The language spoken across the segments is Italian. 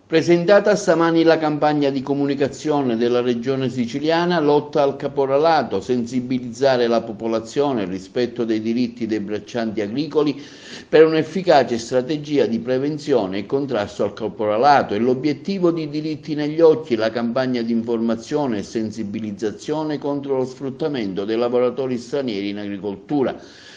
Presentata stamani la campagna di comunicazione della Regione Siciliana lotta al caporalato, sensibilizzare la popolazione al rispetto dei diritti dei braccianti agricoli per un'efficace strategia di prevenzione e contrasto al caporalato e l'obiettivo di Diritti negli Occhi, la campagna di informazione e sensibilizzazione contro lo sfruttamento dei lavoratori stranieri in agricoltura,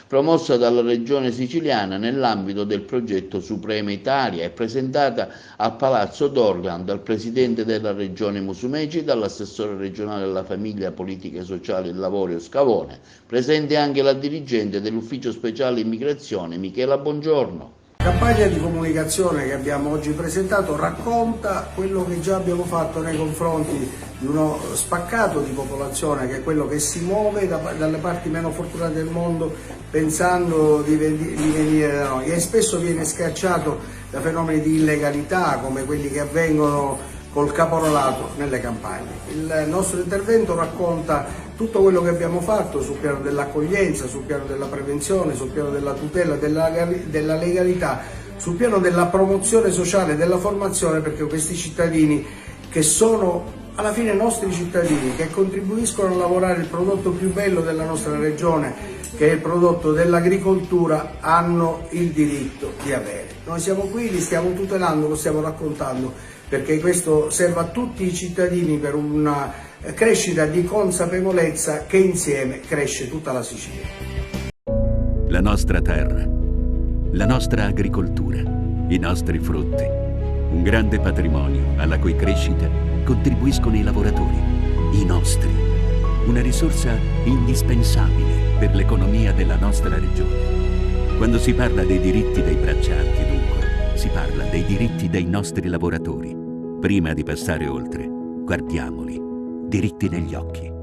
promossa dalla Regione Siciliana nell'ambito del progetto Suprema Italia e presentata a Palazzo d'Organ dal Presidente della Regione Musumeci, dall'assessore regionale alla famiglia, politiche sociali e lavoro Scavone, presente anche la dirigente dell'Ufficio Speciale Immigrazione Michela Bongiorno. La campagna di comunicazione che abbiamo oggi presentato racconta quello che già abbiamo fatto nei confronti di uno spaccato di popolazione che è quello che si muove dalle parti meno fortunate del mondo pensando di venire da noi e spesso viene scacciato da fenomeni di illegalità come quelli che avvengono col caporalato nelle campagne. Il nostro intervento racconta tutto quello che abbiamo fatto sul piano dell'accoglienza, sul piano della prevenzione, sul piano della tutela della legalità, sul piano della promozione sociale, della formazione, perché questi cittadini che sono alla fine nostri cittadini, che contribuiscono a lavorare il prodotto più bello della nostra regione, che è il prodotto dell'agricoltura, hanno il diritto di avere. Noi siamo qui, li stiamo tutelando, lo stiamo raccontando, perché questo serve a tutti i cittadini per una crescita di consapevolezza che insieme cresce tutta la Sicilia. La nostra terra, la nostra agricoltura, i nostri frutti, un grande patrimonio alla cui crescita contribuiscono i lavoratori, i nostri, una risorsa indispensabile per l'economia della nostra regione. Quando si parla dei diritti dei braccianti, dunque, si parla dei diritti dei nostri lavoratori. Prima di passare oltre, guardiamoli, diritti negli occhi.